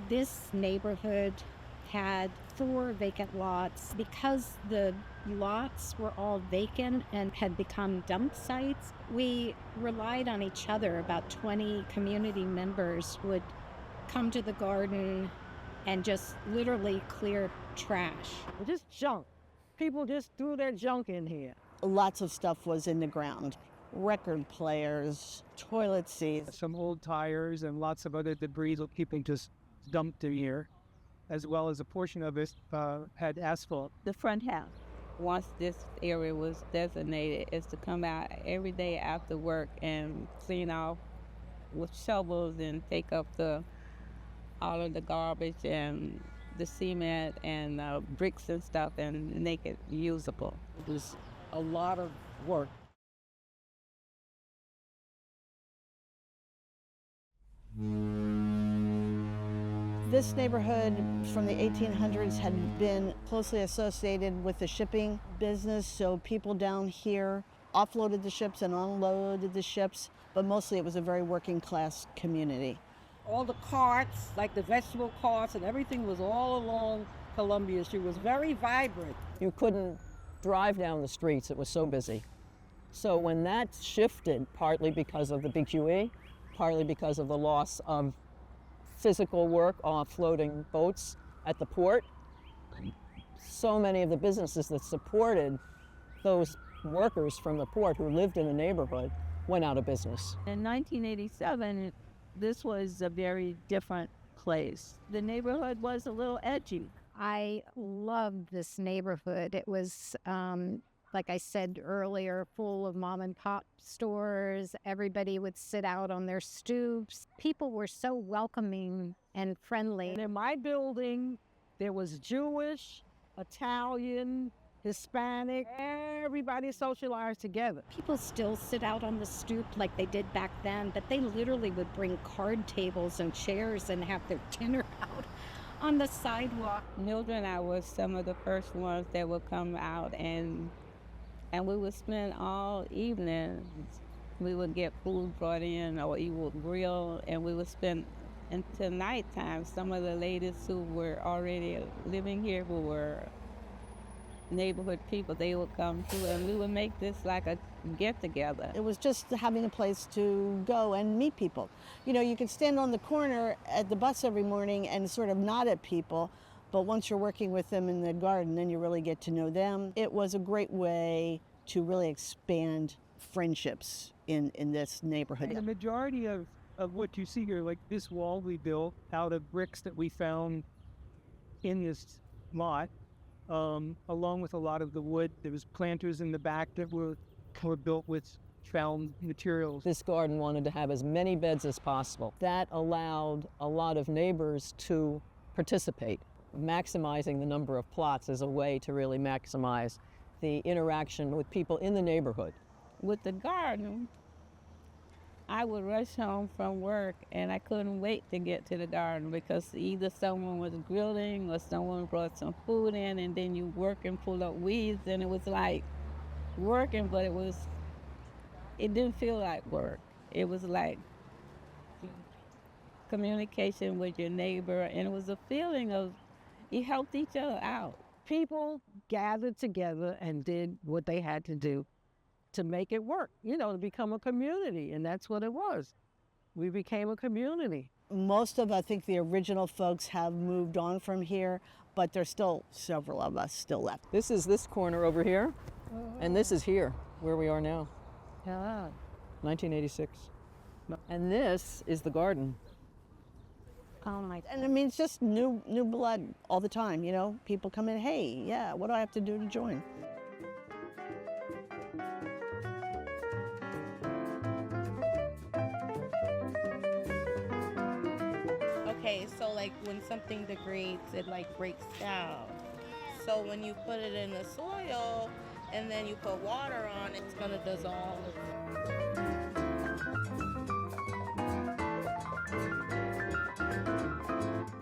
This neighborhood had 4 vacant lots. Because the lots were all vacant and had become dump sites, we relied on each other. About 20 community members would come to the garden and just literally clear trash. Just junk. People just threw their junk in here. Lots of stuff was in the ground. Record players, toilet seats. Some old tires and lots of other debris that people just dumped in here, as well as a portion of it had asphalt. The front house, once this area was designated, is to come out every day after work and clean off with shovels and take up all of the garbage and the cement and bricks and stuff and make it usable. It was a lot of work. This neighborhood from the 1800s had been closely associated with the shipping business, so people down here offloaded the ships and unloaded the ships, but mostly it was a very working class community. All the carts, like the vegetable carts and everything, was all along Columbia Street. It was very vibrant. You couldn't drive down the streets, it was so busy. So when that shifted, partly because of the BQE, partly because of the loss of physical work offloading boats at the port, so many of the businesses that supported those workers from the port who lived in the neighborhood went out of business. In 1987, this was a very different place. The neighborhood was a little edgy. I loved this neighborhood. It was, like I said earlier, full of mom and pop stores. Everybody would sit out on their stoops. People were so welcoming and friendly. And in my building, there was Jewish, Italian, Hispanic, everybody socialized together. People still sit out on the stoop like they did back then, but they literally would bring card tables and chairs and have their dinner out on the sidewalk. Mildred and I were some of the first ones that would come out, and we would spend all evening. We would get food brought in, or we would grill, and we would spend until nighttime. Some of the ladies who were already living here, who were neighborhood people, they would come through, and we would make this like a get-together. It was just having a place to go and meet people. You know, you could stand on the corner at the bus every morning and sort of nod at people, but once you're working with them in the garden, then you really get to know them. It was a great way to really expand friendships in this neighborhood. The majority of what you see here, like this wall we built out of bricks that we found in this lot, along with a lot of the wood. There was planters in the back that were built with found materials. This garden wanted to have as many beds as possible. That allowed a lot of neighbors to participate. Maximizing the number of plots is a way to really maximize the interaction with people in the neighborhood. With the garden, I would rush home from work and I couldn't wait to get to the garden, because either someone was grilling or someone brought some food in, and then you work and pull up weeds, and it was like working, but it didn't feel like work. It was like communication with your neighbor, and it was a feeling of you helped each other out. People gathered together and did what they had to do to make it work, you know, to become a community, and that's what it was. We became a community. Most of, I think, the original folks have moved on from here, but there's still several of us still left. This is this corner over here, and this is here, where we are now. Yeah. 1986. And this is the garden. Oh my God. And I mean, it's just new blood all the time, you know? People come in, hey, yeah, what do I have to do to join? Okay, so like when something degrades, it like breaks down. So when you put it in the soil and then you put water on, it's gonna dissolve.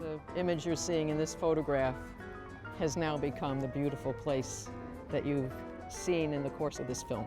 The image you're seeing in this photograph has now become the beautiful place that you've seen in the course of this film.